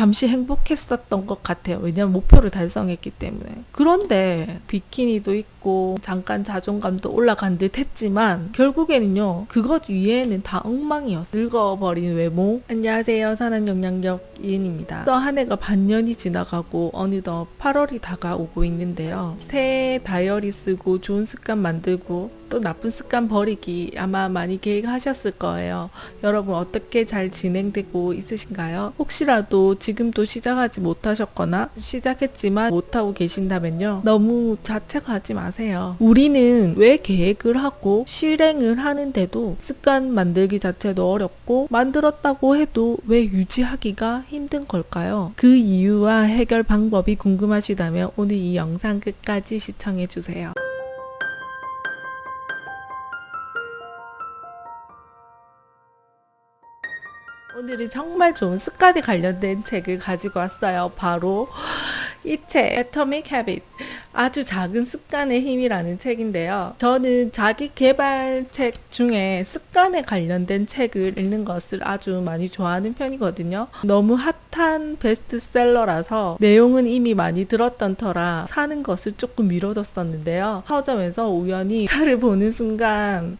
잠시 행복했었던 것 같아요. 왜냐면 목표를 달성했기 때문에. 그런데 비키니도 있고 잠깐 자존감도 올라간 듯 했지만 결국에는요, 그것 위에는 다 엉망이었어요. 늙어버린 외모. 안녕하세요, 산안영양력 이은입니다. 또 한 해가 반년이 지나가고 어느덧 8월이 다가오고 있는데요. 새 다이어리 쓰고 좋은 습관 만들고 또 나쁜 습관 버리기 아마 많이 계획하셨을 거예요. 여러분 어떻게 잘 진행되고 있으신가요? 혹시라도 지금도 시작하지 못하셨거나 시작했지만 못하고 계신다면요, 너무 자책하지 마세요. 우리는 왜 계획을 하고 실행을 하는데도 습관 만들기 자체도 어렵고 만들었다고 해도 왜 유지하기가 힘든 걸까요? 그 이유와 해결 방법이 궁금하시다면 오늘 이 영상 끝까지 시청해 주세요. 오늘은 정말 좋은 습관에 관련된 책을 가지고 왔어요. 바로 이 책, Atomic Habit. 아주 작은 습관의 힘이라는 책인데요. 저는 자기 개발 책 중에 습관에 관련된 책을 읽는 것을 아주 많이 좋아하는 편이거든요. 너무 핫한 베스트셀러라서 내용은 이미 많이 들었던 터라 사는 것을 조금 미뤄뒀었는데요. 서점에서 우연히 차를 보는 순간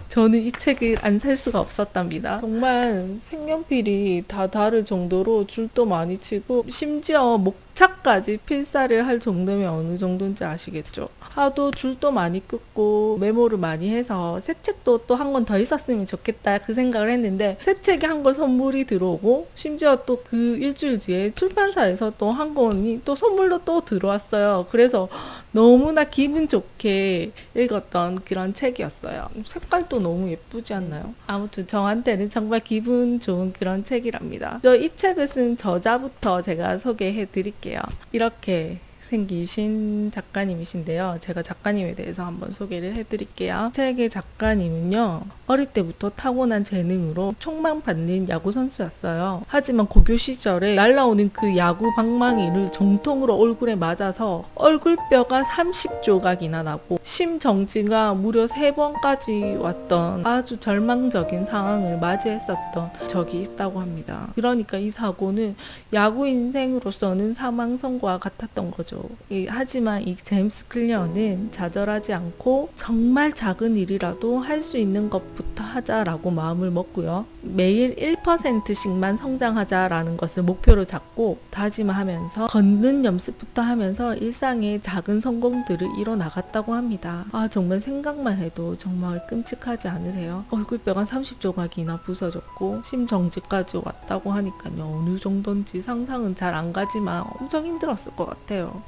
저는 이 책을 안 살 수가 없었답니다. 정말 색연필이 다 다를 정도로 줄도 많이 치고 심지어 목차까지 필사를 할 정도면 어느 정도인지 아시겠죠? 하도 줄도 많이 끊고 메모를 많이 해서 새 책도 또 한 권 더 있었으면 좋겠다 그 생각을 했는데, 새 책이 한 권 선물이 들어오고 심지어 또 그 일주일 뒤에 출판사에서 또 한 권이 또 선물로 또 들어왔어요. 그래서 너무나 기분 좋게 읽었던 그런 책이었어요. 색깔도 너무 예쁘지 않나요? 아무튼 저한테는 정말 기분 좋은 그런 책이랍니다. 이 책을 쓴 저자부터 제가 소개해 드릴게요. 이렇게 생기신 작가님이신데요. 제가 작가님에 대해서 한번 소개를 해드릴게요. 책의 작가님은요, 어릴 때부터 타고난 재능으로 촉망받는 야구 선수였어요. 하지만 고교 시절에 날라오는 그 야구 방망이를 정통으로 얼굴에 맞아서 얼굴뼈가 30조각이나 나고 심정지가 무려 3번까지 왔던 아주 절망적인 상황을 맞이했었던 적이 있다고 합니다. 그러니까 이 사고는 야구 인생으로서는 사망 선고와 같았던 거죠. 하지만 이 제임스 클리어는 좌절하지 않고 정말 작은 일이라도 할 수 있는 것부터 하자라고 마음을 먹고요. 매일 1%씩만 성장하자라는 것을 목표로 잡고 다짐하면서 걷는 연습부터 하면서 일상의 작은 성공들을 이뤄나갔다고 합니다. 정말 생각만 해도 정말 끔찍하지 않으세요? 얼굴뼈가 30조각이나 부서졌고 심정지까지 왔다고 하니까요, 어느 정도인지 상상은 잘 안 가지만 엄청 힘들었을 것 같아요.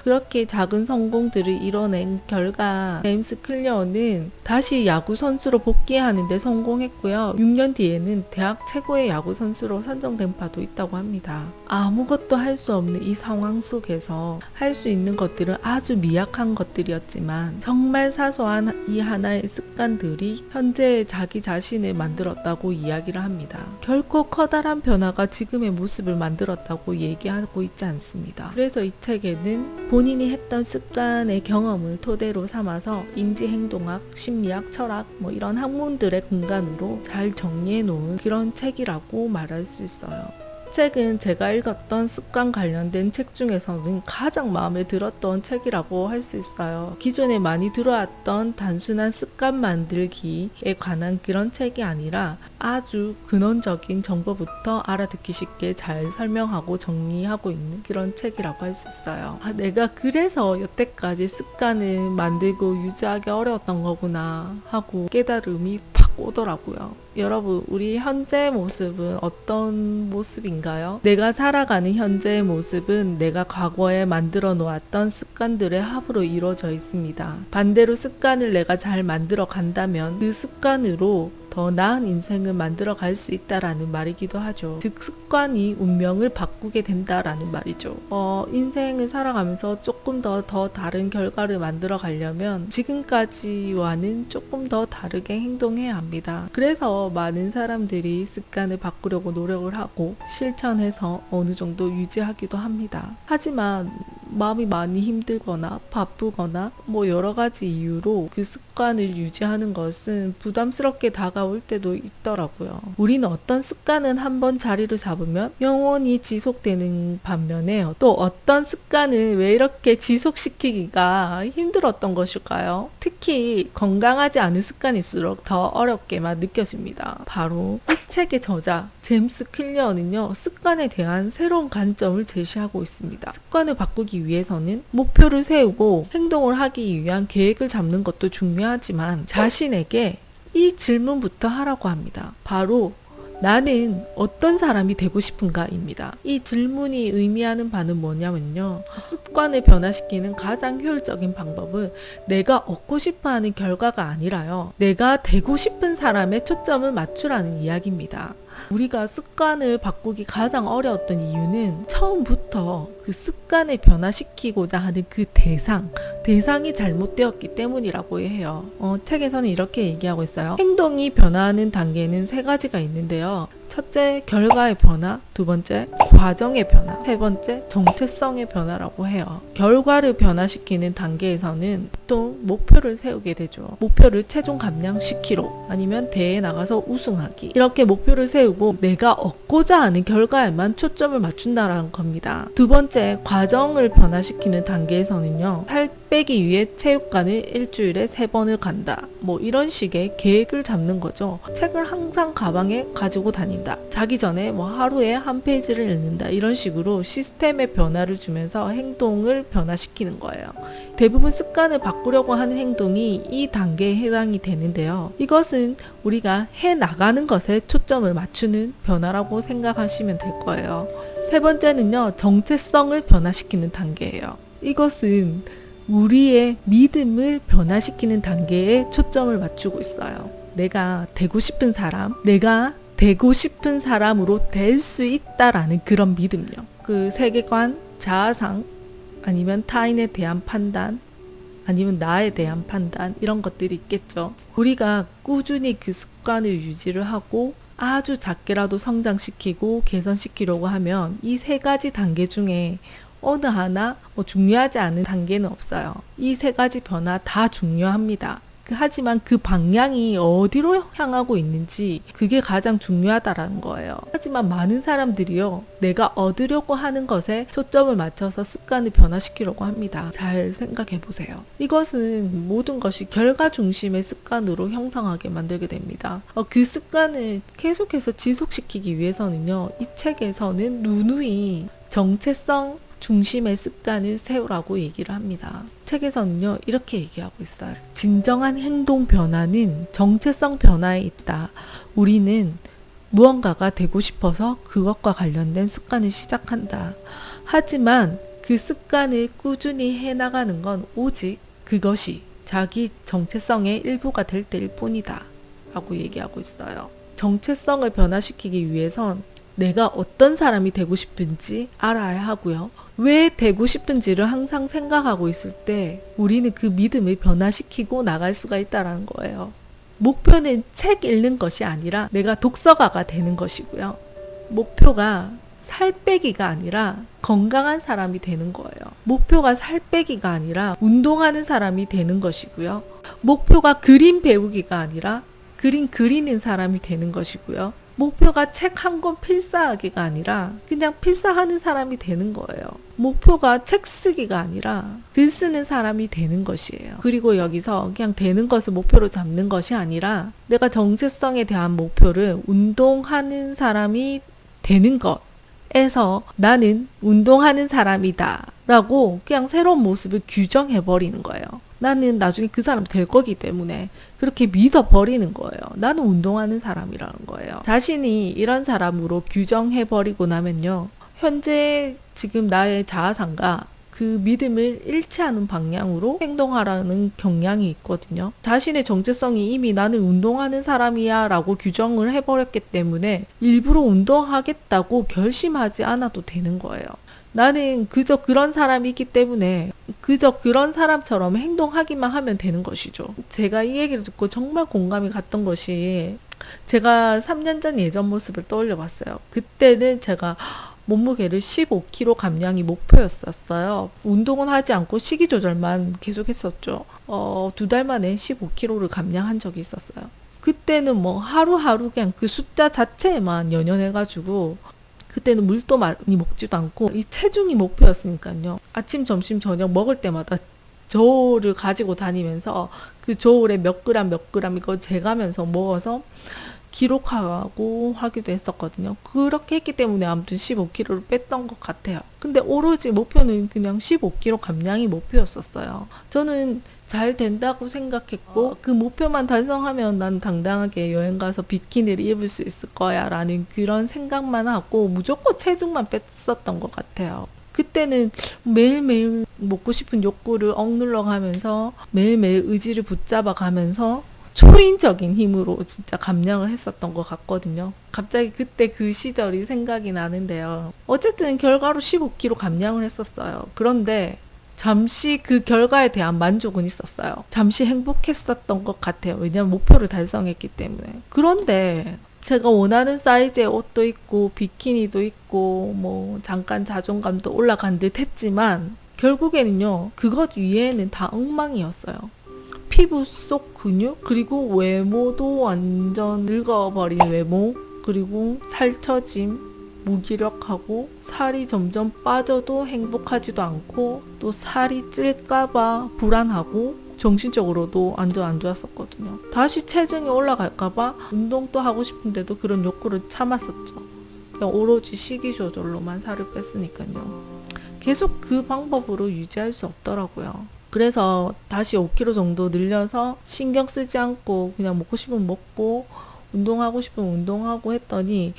그렇게 작은 성공들을 이뤄낸 결과 제임스 클리어는 다시 야구 선수로 복귀하는 데 성공했고요. 6년 뒤에는 대학 최고의 야구 선수로 선정된 바도 있다고 합니다. 아무것도 할 수 없는 이 상황 속에서 할 수 있는 것들은 아주 미약한 것들이었지만 정말 사소한 이 하나의 습관들이 현재의 자기 자신을 만들었다고 이야기를 합니다. 결코 커다란 변화가 지금의 모습을 만들었다고 얘기하고 있지 않습니다. 그래서 이 책에는 본인이 했던 습관의 경험을 토대로 삼아서 인지행동학, 심리학, 철학 이런 학문들의 근간으로 잘 정리해 놓은 그런 책이라고 말할 수 있어요. 책은 제가 읽었던 습관 관련된 책 중에서는 가장 마음에 들었던 책이라고 할 수 있어요. 기존에 많이 들어왔던 단순한 습관 만들기에 관한 그런 책이 아니라 아주 근원적인 정보부터 알아듣기 쉽게 잘 설명하고 정리하고 있는 그런 책이라고 할 수 있어요. 내가 그래서 여태까지 습관을 만들고 유지하기 어려웠던 거구나 하고 깨달음이 팍 오더라고요. 여러분, 우리 현재의 모습은 어떤 모습인가요? 내가 살아가는 현재의 모습은 내가 과거에 만들어 놓았던 습관들의 합으로 이루어져 있습니다. 반대로 습관을 내가 잘 만들어 간다면 그 습관으로 더 나은 인생을 만들어 갈 수 있다라는 말이기도 하죠. 즉 습관이 운명을 바꾸게 된다라는 말이죠. 인생을 살아가면서 조금 더 다른 결과를 만들어 가려면 지금까지와는 조금 더 다르게 행동해야 합니다. 그래서 많은 사람들이 습관을 바꾸려고 노력을 하고 실천해서 어느 정도 유지하기도 합니다. 하지만 마음이 많이 힘들거나 바쁘거나 뭐 여러 가지 이유로 그 습관을 유지하는 것은 부담스럽게 다가올 때도 있더라고요. 우리는 어떤 습관은 한번 자리를 잡으면 영원히 지속되는 반면에 또 어떤 습관은 왜 이렇게 지속시키기가 힘들었던 것일까요? 특히 건강하지 않은 습관일수록 더 어렵게만 느껴집니다. 바로 이 책의 저자 제임스 클리어는요, 습관에 대한 새로운 관점을 제시하고 있습니다. 습관을 바꾸기 위해서는 목표를 세우고 행동을 하기 위한 계획을 잡는 것도 중요하지만 자신에게 이 질문부터 하라고 합니다. 바로 나는 어떤 사람이 되고 싶은가입니다. 이 질문이 의미하는 바는 뭐냐면요, 습관을 변화시키는 가장 효율적인 방법은 내가 얻고 싶어하는 결과가 아니라요, 내가 되고 싶은 사람에 초점을 맞추라는 이야기입니다. 우리가 습관을 바꾸기 가장 어려웠던 이유는 처음부터 그 습관을 변화시키고자 하는 그 대상이 잘못되었기 때문이라고 해요. 책에서는 이렇게 얘기하고 있어요. 행동이 변화하는 단계는 3가지가 있는데요. 첫째, 결과의 변화. 두 번째, 과정의 변화. 세 번째, 정체성의 변화라고 해요. 결과를 변화시키는 단계에서는 보통 목표를 세우게 되죠. 목표를 체중 감량 10kg 아니면 대회에 나가서 우승하기, 이렇게 목표를 세우고 내가 얻고자 하는 결과에만 초점을 맞춘다라는 겁니다. 두 번째, 과정을 변화시키는 단계에서는요, 살 빼기 위해 체육관을 일주일에 3번을 간다, 뭐 이런 식의 계획을 잡는 거죠. 책을 항상 가방에 가지고 다닌다, 자기 전에 뭐 하루에 한 페이지를 읽는다, 이런 식으로 시스템의 변화를 주면서 행동을 변화시키는 거예요. 대부분 습관을 바꾸려고 하는 행동이 이 단계에 해당이 되는데요, 이것은 우리가 해나가는 것에 초점을 맞추는 변화라고 생각하시면 될 거예요. 세 번째는요, 정체성을 변화시키는 단계예요. 이것은 우리의 믿음을 변화시키는 단계에 초점을 맞추고 있어요. 내가 되고 싶은 사람, 내가 되고 싶은 사람으로 될 수 있다라는 그런 믿음요. 그 세계관, 자아상, 아니면 타인에 대한 판단, 아니면 나에 대한 판단, 이런 것들이 있겠죠. 우리가 꾸준히 그 습관을 유지를 하고 아주 작게라도 성장시키고 개선시키려고 하면 이 3가지 단계 중에 어느 하나 중요하지 않은 단계는 없어요. 이 3가지 변화 다 중요합니다. 하지만 그 방향이 어디로 향하고 있는지, 그게 가장 중요하다라는 거예요. 하지만 많은 사람들이요, 내가 얻으려고 하는 것에 초점을 맞춰서 습관을 변화시키려고 합니다. 잘 생각해 보세요. 이것은 모든 것이 결과 중심의 습관으로 형성하게 만들게 됩니다. 그 습관을 계속해서 지속시키기 위해서는요, 이 책에서는 누누이 정체성 중심의 습관을 세우라고 얘기를 합니다. 책에서는요, 이렇게 얘기하고 있어요. 진정한 행동 변화는 정체성 변화에 있다. 우리는 무언가가 되고 싶어서 그것과 관련된 습관을 시작한다. 하지만 그 습관을 꾸준히 해나가는 건 오직 그것이 자기 정체성의 일부가 될 때일 뿐이다 라고 얘기하고 있어요. 정체성을 변화시키기 위해선 내가 어떤 사람이 되고 싶은지 알아야 하고요. 왜 되고 싶은지를 항상 생각하고 있을 때 우리는 그 믿음을 변화시키고 나갈 수가 있다는 거예요. 목표는 책 읽는 것이 아니라 내가 독서가가 되는 것이고요. 목표가 살 빼기가 아니라 건강한 사람이 되는 거예요. 목표가 살 빼기가 아니라 운동하는 사람이 되는 것이고요. 목표가 그림 배우기가 아니라 그림 그리는 사람이 되는 것이고요. 목표가 책 한 권 필사하기가 아니라 그냥 필사하는 사람이 되는 거예요. 목표가 책 쓰기가 아니라 글 쓰는 사람이 되는 것이에요. 그리고 여기서 그냥 되는 것을 목표로 잡는 것이 아니라 내가 정체성에 대한 목표를 운동하는 사람이 되는 것에서 나는 운동하는 사람이다 라고 그냥 새로운 모습을 규정해버리는 거예요. 나는 나중에 그 사람 될 거기 때문에 그렇게 믿어버리는 거예요. 나는 운동하는 사람이라는 거예요. 자신이 이런 사람으로 규정해버리고 나면요, 현재 지금 나의 자아상과 그 믿음을 일치하는 방향으로 행동하라는 경향이 있거든요. 자신의 정체성이 이미 나는 운동하는 사람이야 라고 규정을 해버렸기 때문에 일부러 운동하겠다고 결심하지 않아도 되는 거예요. 나는 그저 그런 사람이기 때문에 그저 그런 사람처럼 행동하기만 하면 되는 것이죠. 제가 이 얘기를 듣고 정말 공감이 갔던 것이, 제가 3년 전 예전 모습을 떠올려 봤어요. 그때는 제가 몸무게를 15kg 감량이 목표였었어요. 운동은 하지 않고 식이 조절만 계속 했었죠. 2달 만에 15kg를 감량한 적이 있었어요. 그때는 뭐 하루하루 그냥 그 숫자 자체에만 연연해가지고 그때는 물도 많이 먹지도 않고 이 체중이 목표였으니까요. 아침, 점심, 저녁 먹을 때마다 저울을 가지고 다니면서 그 저울에 몇 그램 이거 재가면서 먹어서 기록하고 하기도 했었거든요. 그렇게 했기 때문에 아무튼 15kg를 뺐던 것 같아요. 근데 오로지 목표는 그냥 15kg 감량이 목표였었어요. 저는 잘 된다고 생각했고 그 목표만 달성하면 난 당당하게 여행 가서 비키니를 입을 수 있을 거야 라는 그런 생각만 하고 무조건 체중만 뺐었던 것 같아요. 그때는 매일매일 먹고 싶은 욕구를 억눌러 가면서 매일매일 의지를 붙잡아 가면서 초인적인 힘으로 진짜 감량을 했었던 것 같거든요. 갑자기 그때 그 시절이 생각이 나는데요. 어쨌든 결과로 15kg 감량을 했었어요. 그런데 잠시 그 결과에 대한 만족은 있었어요. 잠시 행복했었던 것 같아요. 왜냐면 목표를 달성했기 때문에. 그런데 제가 원하는 사이즈의 옷도 있고 비키니도 있고 뭐 잠깐 자존감도 올라간 듯 했지만 결국에는요. 그것 위에는 다 엉망이었어요. 피부 속 근육, 그리고 외모도 완전 늙어버린 외모, 그리고 살처짐, 무기력하고 살이 점점 빠져도 행복하지도 않고 또 살이 찔까봐 불안하고 정신적으로도 완전 안 좋았었거든요. 다시 체중이 올라갈까봐 운동도 하고 싶은데도 그런 욕구를 참았었죠. 그냥 오로지 식이 조절로만 살을 뺐으니까요. 계속 그 방법으로 유지할 수 없더라고요. 그래서 다시 5kg 정도 늘려서 신경 쓰지 않고 그냥 먹고 싶으면 먹고 운동하고 싶으면 운동하고 했더니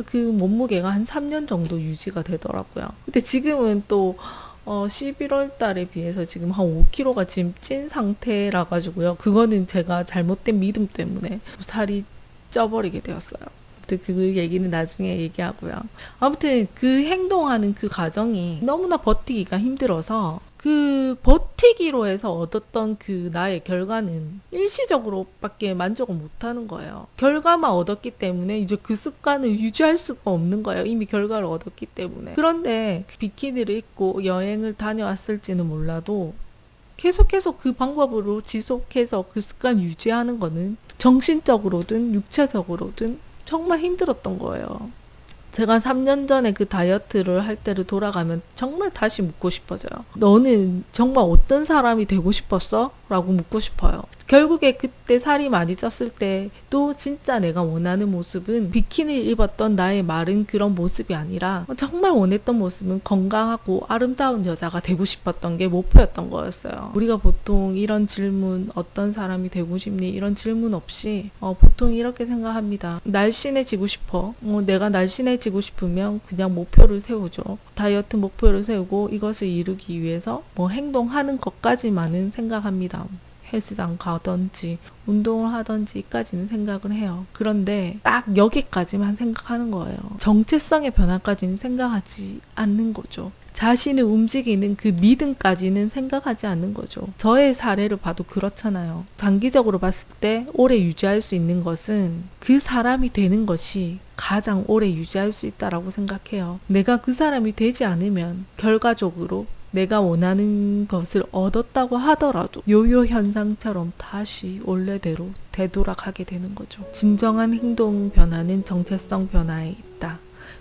그 몸무게가 한 3년 정도 유지가 되더라고요. 근데 지금은 또 11월 달에 비해서 지금 한 5kg가 지금 찐 상태라 가지고요. 그거는 제가 잘못된 믿음 때문에 살이 쪄버리게 되었어요. 그 얘기는 나중에 얘기하고요. 아무튼 그 행동하는 그 과정이 너무나 버티기가 힘들어서 그 버티기로 해서 얻었던 그 나의 결과는 일시적으로밖에 만족을 못하는 거예요. 결과만 얻었기 때문에 이제 그 습관을 유지할 수가 없는 거예요. 이미 결과를 얻었기 때문에. 그런데 비키니를 입고 여행을 다녀왔을지는 몰라도 계속 그 방법으로 지속해서 그 습관 유지하는 거는 정신적으로든 육체적으로든 정말 힘들었던 거예요. 제가 3년 전에 그 다이어트를 할 때를 돌아가면 정말 다시 묻고 싶어져요. 너는 정말 어떤 사람이 되고 싶었어? 라고 묻고 싶어요. 결국에 그때 살이 많이 쪘을 때도 진짜 내가 원하는 모습은 비키니를 입었던 나의 마른 그런 모습이 아니라 정말 원했던 모습은 건강하고 아름다운 여자가 되고 싶었던 게 목표였던 거였어요. 우리가 보통 이런 질문, 어떤 사람이 되고 싶니? 이런 질문 없이 보통 이렇게 생각합니다. 날씬해지고 싶어. 내가 날씬해지고 싶으면 그냥 목표를 세우죠. 다이어트 목표를 세우고 이것을 이루기 위해서 뭐 행동하는 것까지만은 생각합니다. 헬스장 가든지 운동을 하든지까지는 생각을 해요. 그런데 딱 여기까지만 생각하는 거예요. 정체성의 변화까지는 생각하지 않는 거죠. 자신을 움직이는 그 믿음까지는 생각하지 않는 거죠. 저의 사례를 봐도 그렇잖아요. 장기적으로 봤을 때 오래 유지할 수 있는 것은 그 사람이 되는 것이 가장 오래 유지할 수 있다라고 생각해요. 내가 그 사람이 되지 않으면 결과적으로 내가 원하는 것을 얻었다고 하더라도 요요 현상처럼 다시 원래대로 되돌아가게 되는 거죠. 진정한 행동 변화는 정체성 변화에 있다.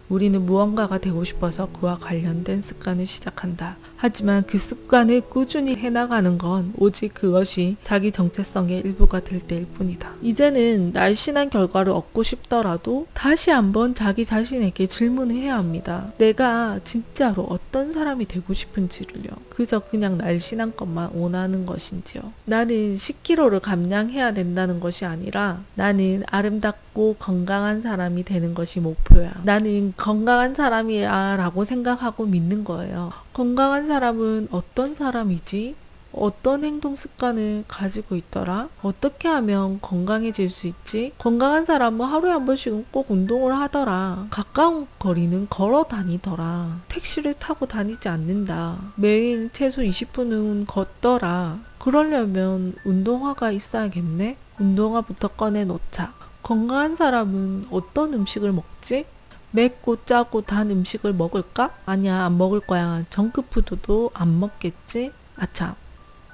우리는 무언가가 되고 싶어서 그와 관련된 습관을 시작한다. 하지만 그 습관을 꾸준히 해나가는 건 오직 그것이 자기 정체성의 일부가 될 때일 뿐이다. 이제는 날씬한 결과를 얻고 싶더라도 다시 한번 자기 자신에게 질문을 해야 합니다. 내가 진짜로 어떤 사람이 되고 싶은지를요. 그저 그냥 날씬한 것만 원하는 것인지요. 나는 10kg를 감량해야 된다는 것이 아니라 나는 아름답고 건강한 사람이 되는 것이 목표야. 나는 건강한 사람이야 라고 생각하고 믿는 거예요. 건강한 사람은 어떤 사람이지? 어떤 행동 습관을 가지고 있더라? 어떻게 하면 건강해질 수 있지? 건강한 사람은 하루에 한 번씩은 꼭 운동을 하더라. 가까운 거리는 걸어 다니더라. 택시를 타고 다니지 않는다. 매일 최소 20분은 걷더라. 그러려면 운동화가 있어야겠네? 운동화부터 꺼내 놓자. 건강한 사람은 어떤 음식을 먹지? 맵고 짜고 단 음식을 먹을까? 아니야, 안 먹을 거야. 정크푸드도 안 먹겠지? 아차,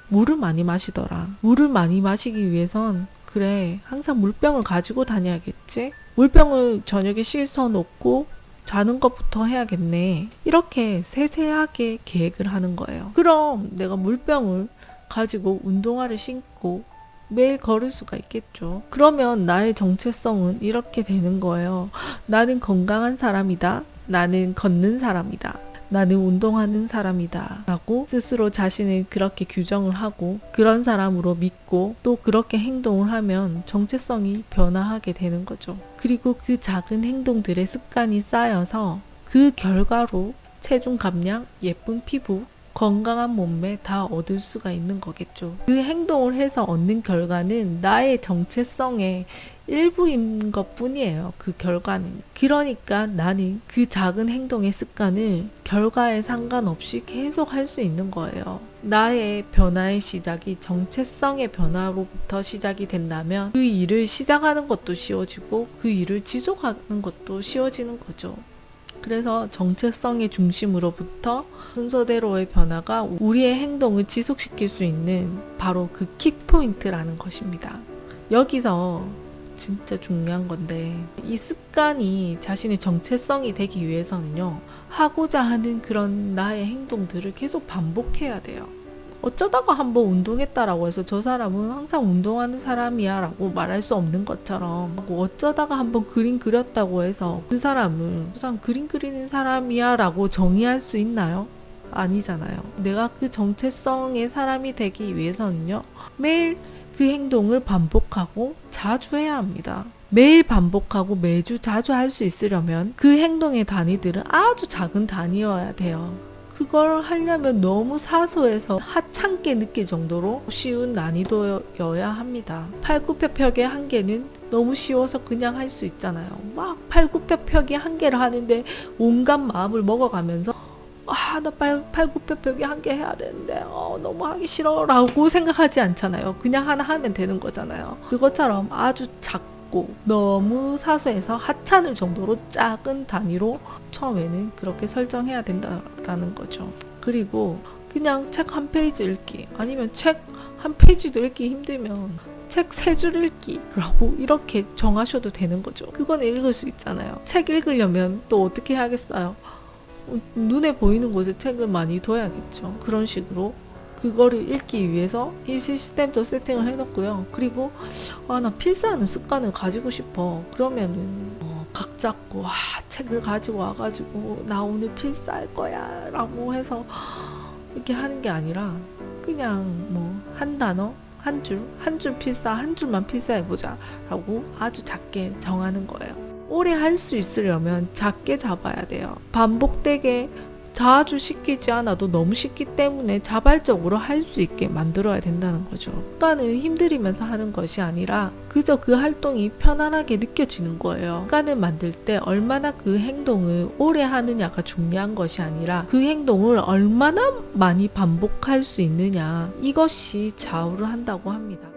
물을 많이 마시더라. 물을 많이 마시기 위해선 그래, 항상 물병을 가지고 다녀야겠지? 물병을 저녁에 씻어 놓고 자는 것부터 해야겠네. 이렇게 세세하게 계획을 하는 거예요. 그럼 내가 물병을 가지고 운동화를 신고 매일 걸을 수가 있겠죠. 그러면 나의 정체성은 이렇게 되는 거예요. 나는 건강한 사람이다. 나는 걷는 사람이다. 나는 운동하는 사람이다 라고 스스로 자신을 그렇게 규정을 하고 그런 사람으로 믿고 또 그렇게 행동을 하면 정체성이 변화하게 되는 거죠. 그리고 그 작은 행동들의 습관이 쌓여서 그 결과로 체중 감량, 예쁜 피부, 건강한 몸매 다 얻을 수가 있는 거겠죠. 그 행동을 해서 얻는 결과는 나의 정체성의 일부인 것 뿐이에요. 그 결과는. 그러니까 나는 그 작은 행동의 습관을 결과에 상관없이 계속 할 수 있는 거예요. 나의 변화의 시작이 정체성의 변화로부터 시작이 된다면 그 일을 시작하는 것도 쉬워지고 그 일을 지속하는 것도 쉬워지는 거죠. 그래서 정체성의 중심으로부터 순서대로의 변화가 우리의 행동을 지속시킬 수 있는 바로 그 키포인트라는 것입니다. 여기서 진짜 중요한 건데 이 습관이 자신의 정체성이 되기 위해서는요, 하고자 하는 그런 나의 행동들을 계속 반복해야 돼요. 어쩌다가 한번 운동했다라고 해서 저 사람은 항상 운동하는 사람이야 라고 말할 수 없는 것처럼, 어쩌다가 한번 그림 그렸다고 해서 그 사람은 항상 그림 그리는 사람이야 라고 정의할 수 있나요? 아니잖아요. 내가 그 정체성의 사람이 되기 위해서는요, 매일 그 행동을 반복하고 자주 해야 합니다. 매일 반복하고 매주 자주 할 수 있으려면 그 행동의 단위들은 아주 작은 단위여야 돼요. 그걸 하려면 너무 사소해서 하찮게 느낄 정도로 쉬운 난이도여야 합니다. 팔굽혀펴기 한 개는 너무 쉬워서 그냥 할 수 있잖아요. 막 팔굽혀펴기 한 개를 하는데 온갖 마음을 먹어가면서 나 팔굽혀펴기 한 개 해야 되는데 너무 하기 싫어 라고 생각하지 않잖아요. 그냥 하나 하면 되는 거잖아요. 그것처럼 아주 작고 너무 사소해서 하찮을 정도로 작은 단위로 처음에는 그렇게 설정해야 된다라는 거죠. 그리고 그냥 책 한 페이지 읽기, 아니면 책 한 페이지도 읽기 힘들면 책 3줄 읽기라고 이렇게 정하셔도 되는 거죠. 그건 읽을 수 있잖아요. 책 읽으려면 또 어떻게 해야겠어요? 눈에 보이는 곳에 책을 많이 둬야겠죠. 그런 식으로 그거를 읽기 위해서 이 시스템도 세팅을 해놓고요. 그리고 나 필사하는 습관을 가지고 싶어. 그러면은 각 잡고 책을 가지고 와가지고 나 오늘 필사할 거야 라고 해서 이렇게 하는 게 아니라 그냥 한 단어, 한 줄 필사, 한 줄만 필사해보자 라고 아주 작게 정하는 거예요. 오래 할 수 있으려면 작게 잡아야 돼요. 반복되게 자주 시키지 않아도 너무 쉽기 때문에 자발적으로 할 수 있게 만들어야 된다는 거죠. 습관을 힘들이면서 하는 것이 아니라 그저 그 활동이 편안하게 느껴지는 거예요. 습관을 만들 때 얼마나 그 행동을 오래 하느냐가 중요한 것이 아니라 그 행동을 얼마나 많이 반복할 수 있느냐, 이것이 좌우를 한다고 합니다.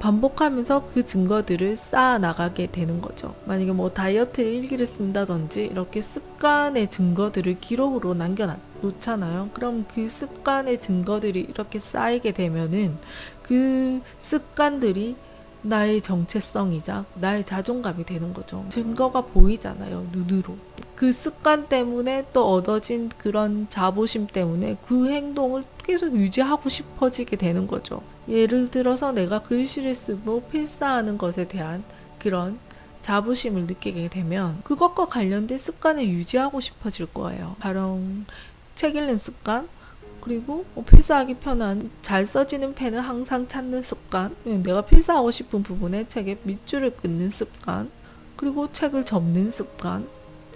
반복하면서 그 증거들을 쌓아 나가게 되는 거죠. 만약에 다이어트 일기를 쓴다든지 이렇게 습관의 증거들을 기록으로 남겨 놓잖아요. 그럼 그 습관의 증거들이 이렇게 쌓이게 되면은 그 습관들이 나의 정체성이자 나의 자존감이 되는 거죠. 증거가 보이잖아요, 눈으로. 그 습관 때문에 또 얻어진 그런 자부심 때문에 그 행동을 계속 유지하고 싶어지게 되는 거죠. 예를 들어서 내가 글씨를 쓰고 필사하는 것에 대한 그런 자부심을 느끼게 되면 그것과 관련된 습관을 유지하고 싶어질 거예요. 가령 책 읽는 습관, 그리고 필사하기 편한 잘 써지는 펜을 항상 찾는 습관, 내가 필사하고 싶은 부분에 책의 밑줄을 끊는 습관, 그리고 책을 접는 습관.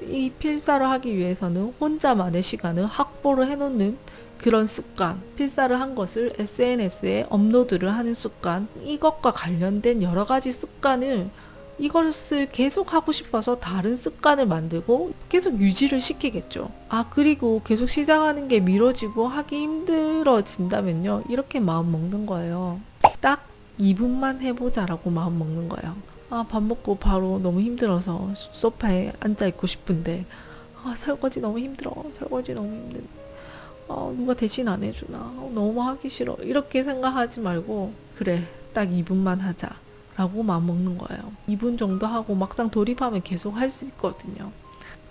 이 필사를 하기 위해서는 혼자만의 시간을 확보를 해놓는 그런 습관, 필사를 한 것을 SNS에 업로드를 하는 습관, 이것과 관련된 여러 가지 습관을, 이것을 계속 하고 싶어서 다른 습관을 만들고 계속 유지를 시키겠죠. 그리고 계속 시작하는 게 미뤄지고 하기 힘들어진다면요, 이렇게 마음 먹는 거예요. 딱 2분만 해보자라고 마음 먹는 거예요. 아, 밥 먹고 바로 너무 힘들어서 소파에 앉아 있고 싶은데, 아, 설거지 너무 힘들어. 설거지 너무 힘든. 누가 대신 안 해주나. 너무 하기 싫어. 이렇게 생각하지 말고, 그래, 딱 2분만 하자. 라고 마음 먹는 거예요. 2분 정도 하고 막상 돌입하면 계속 할 수 있거든요.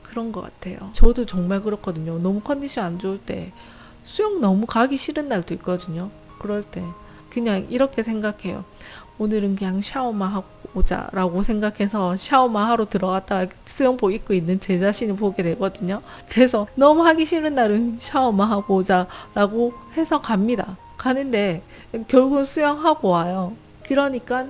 그런 것 같아요. 저도 정말 그렇거든요. 너무 컨디션 안 좋을 때 수영 너무 가기 싫은 날도 있거든요. 그럴 때 그냥 이렇게 생각해요. 오늘은 그냥 샤워만 하고 오자라고 생각해서 샤워만 하러 들어갔다가 수영복 입고 있는 제 자신을 보게 되거든요. 그래서 너무 하기 싫은 날은 샤워만 하고 오자라고 해서 갑니다. 가는데 결국은 수영하고 와요. 그러니까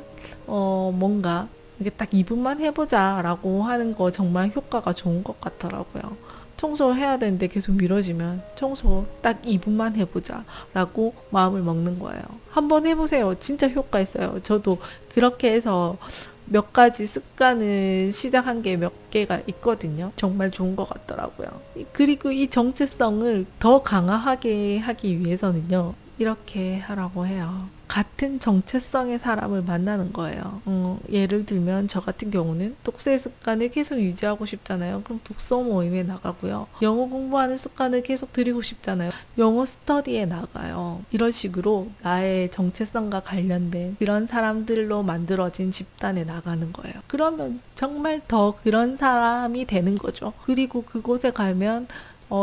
뭔가 이게 딱 2분만 해보자라고 하는 거 정말 효과가 좋은 것 같더라고요. 청소를 해야 되는데 계속 미뤄지면 청소 딱 2분만 해보자라고 마음을 먹는 거예요. 한번 해보세요. 진짜 효과 있어요. 저도 그렇게 해서 몇 가지 습관을 시작한 게 몇 개가 있거든요. 정말 좋은 것 같더라고요. 그리고 이 정체성을 더 강화하게 하기 위해서는요. 이렇게 하라고 해요. 같은 정체성의 사람을 만나는 거예요. 예를 들면 저 같은 경우는 독서의 습관을 계속 유지하고 싶잖아요. 그럼 독서 모임에 나가고요. 영어 공부하는 습관을 계속 들이고 싶잖아요. 영어 스터디에 나가요. 이런 식으로 나의 정체성과 관련된 그런 사람들로 만들어진 집단에 나가는 거예요. 그러면 정말 더 그런 사람이 되는 거죠. 그리고 그곳에 가면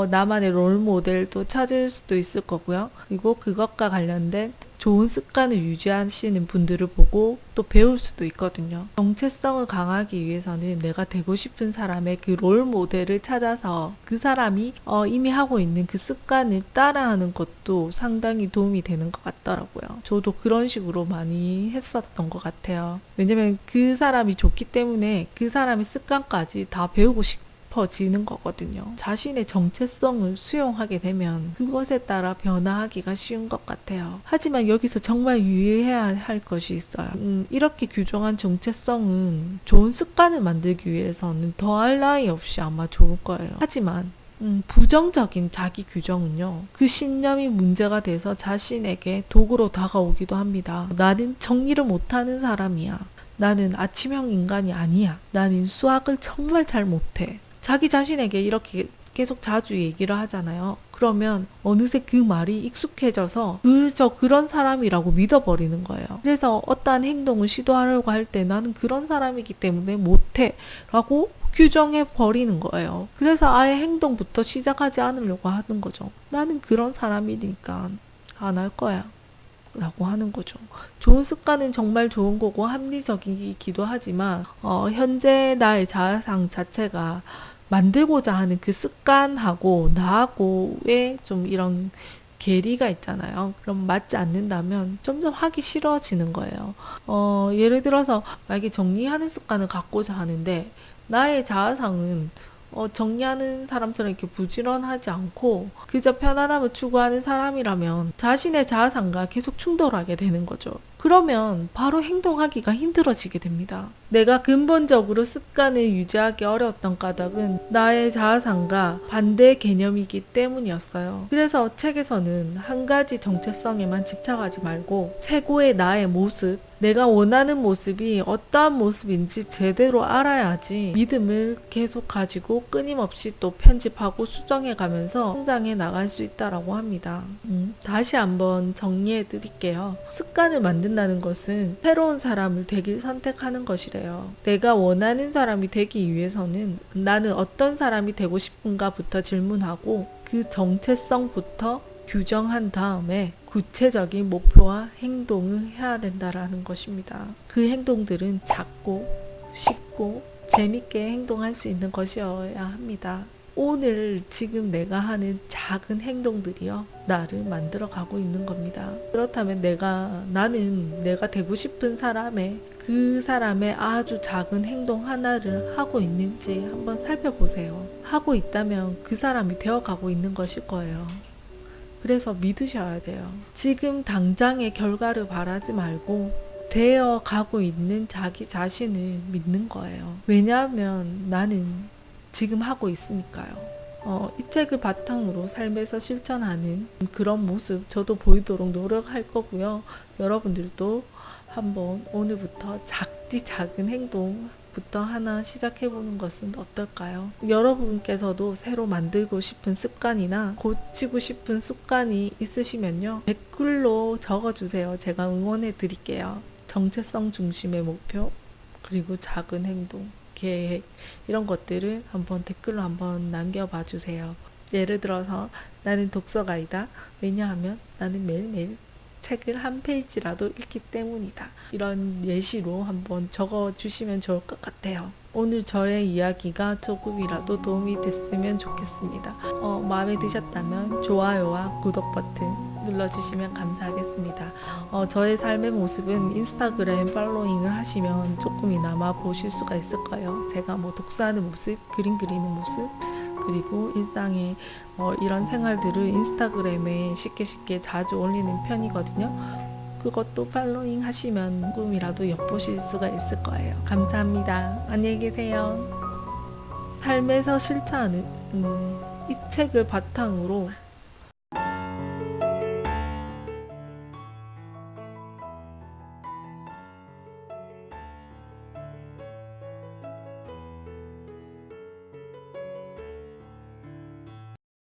나만의 롤 모델도 찾을 수도 있을 거고요. 그리고 그것과 관련된 좋은 습관을 유지하시는 분들을 보고 또 배울 수도 있거든요. 정체성을 강화하기 위해서는 내가 되고 싶은 사람의 그 롤 모델을 찾아서 그 사람이 이미 하고 있는 그 습관을 따라하는 것도 상당히 도움이 되는 것 같더라고요. 저도 그런 식으로 많이 했었던 것 같아요. 왜냐면 그 사람이 좋기 때문에 그 사람의 습관까지 다 배우고 싶어지는 거거든요. 자신의 정체성을 수용하게 되면 그것에 따라 변화하기가 쉬운 것 같아요. 하지만 여기서 정말 유의해야 할 것이 있어요. 이렇게 규정한 정체성은 좋은 습관을 만들기 위해서는 더할 나위 없이 아마 좋을 거예요. 하지만 부정적인 자기 규정은요, 그 신념이 문제가 돼서 자신에게 도구로 다가오기도 합니다. 나는 정리를 못하는 사람이야. 나는 아침형 인간이 아니야. 나는 수학을 정말 잘 못해. 자기 자신에게 이렇게 계속 자주 얘기를 하잖아요. 그러면 어느새 그 말이 익숙해져서 그런 사람이라고 믿어버리는 거예요. 그래서 어떠한 행동을 시도하려고 할 때 나는 그런 사람이기 때문에 못해 라고 규정해 버리는 거예요. 그래서 아예 행동부터 시작하지 않으려고 하는 거죠. 나는 그런 사람이니까 안 할 거야 라고 하는 거죠. 좋은 습관은 정말 좋은 거고 합리적이기도 하지만 현재 나의 자아상 자체가 만들고자 하는 그 습관하고 나하고의 좀 이런 괴리가 있잖아요. 그럼 맞지 않는다면 점점 하기 싫어지는 거예요. 예를 들어서 만약에 정리하는 습관을 갖고자 하는데 나의 자아상은 정리하는 사람처럼 이렇게 부지런하지 않고 그저 편안함을 추구하는 사람이라면 자신의 자아상과 계속 충돌하게 되는 거죠. 그러면 바로 행동하기가 힘들어지게 됩니다. 내가 근본적으로 습관을 유지하기 어려웠던 까닭은 나의 자아상과 반대 개념이기 때문이었어요. 그래서 책에서는 한 가지 정체성에만 집착하지 말고 최고의 나의 모습, 내가 원하는 모습이 어떠한 모습인지 제대로 알아야지 믿음을 계속 가지고 끊임없이 또 편집하고 수정해 가면서 성장해 나갈 수 있다라고 합니다. 다시 한번 정리해 드릴게요. 습관을 만든다는 것은 새로운 사람을 되길 선택하는 것이래요. 내가 원하는 사람이 되기 위해서는 나는 어떤 사람이 되고 싶은가부터 질문하고 그 정체성부터 규정한 다음에 구체적인 목표와 행동을 해야 된다라는 것입니다. 그 행동들은 작고 쉽고 재밌게 행동할 수 있는 것이어야 합니다. 오늘 지금 내가 하는 작은 행동들이요, 나를 만들어 가고 있는 겁니다. 그렇다면 나는 내가 되고 싶은 그 사람의 아주 작은 행동 하나를 하고 있는지 한번 살펴보세요. 하고 있다면 그 사람이 되어가고 있는 것일 거예요. 그래서 믿으셔야 돼요. 지금 당장의 결과를 바라지 말고 되어 가고 있는 자기 자신을 믿는 거예요. 왜냐하면 나는 지금 하고 있으니까요. 이 책을 바탕으로 삶에서 실천하는 그런 모습 저도 보이도록 노력할 거고요. 여러분들도 한번 오늘부터 작은 행동부터 하나 시작해보는 것은 어떨까요? 여러분께서도 새로 만들고 싶은 습관이나 고치고 싶은 습관이 있으시면요, 댓글로 적어주세요. 제가 응원해 드릴게요. 정체성 중심의 목표, 그리고 작은 행동, 계획, 이런 것들을 한번 댓글로 한번 남겨봐 주세요. 예를 들어서 나는 독서가이다. 왜냐하면 나는 매일매일 책을 한 페이지라도 읽기 때문이다. 이런 예시로 한번 적어주시면 좋을 것 같아요. 오늘 저의 이야기가 조금이라도 도움이 됐으면 좋겠습니다. 마음에 드셨다면 좋아요와 구독 버튼 눌러주시면 감사하겠습니다. 저의 삶의 모습은 인스타그램 팔로잉을 하시면 조금이나마 보실 수가 있을 거예요. 제가 뭐 독서하는 모습, 그림 그리는 모습, 그리고 일상의 이런 생활들을 인스타그램에 쉽게 자주 올리는 편이거든요. 그것도 팔로잉 하시면 조금이라도 엿보실 수가 있을 거예요. 감사합니다. 안녕히 계세요. 삶에서 실천하는 이 책을 바탕으로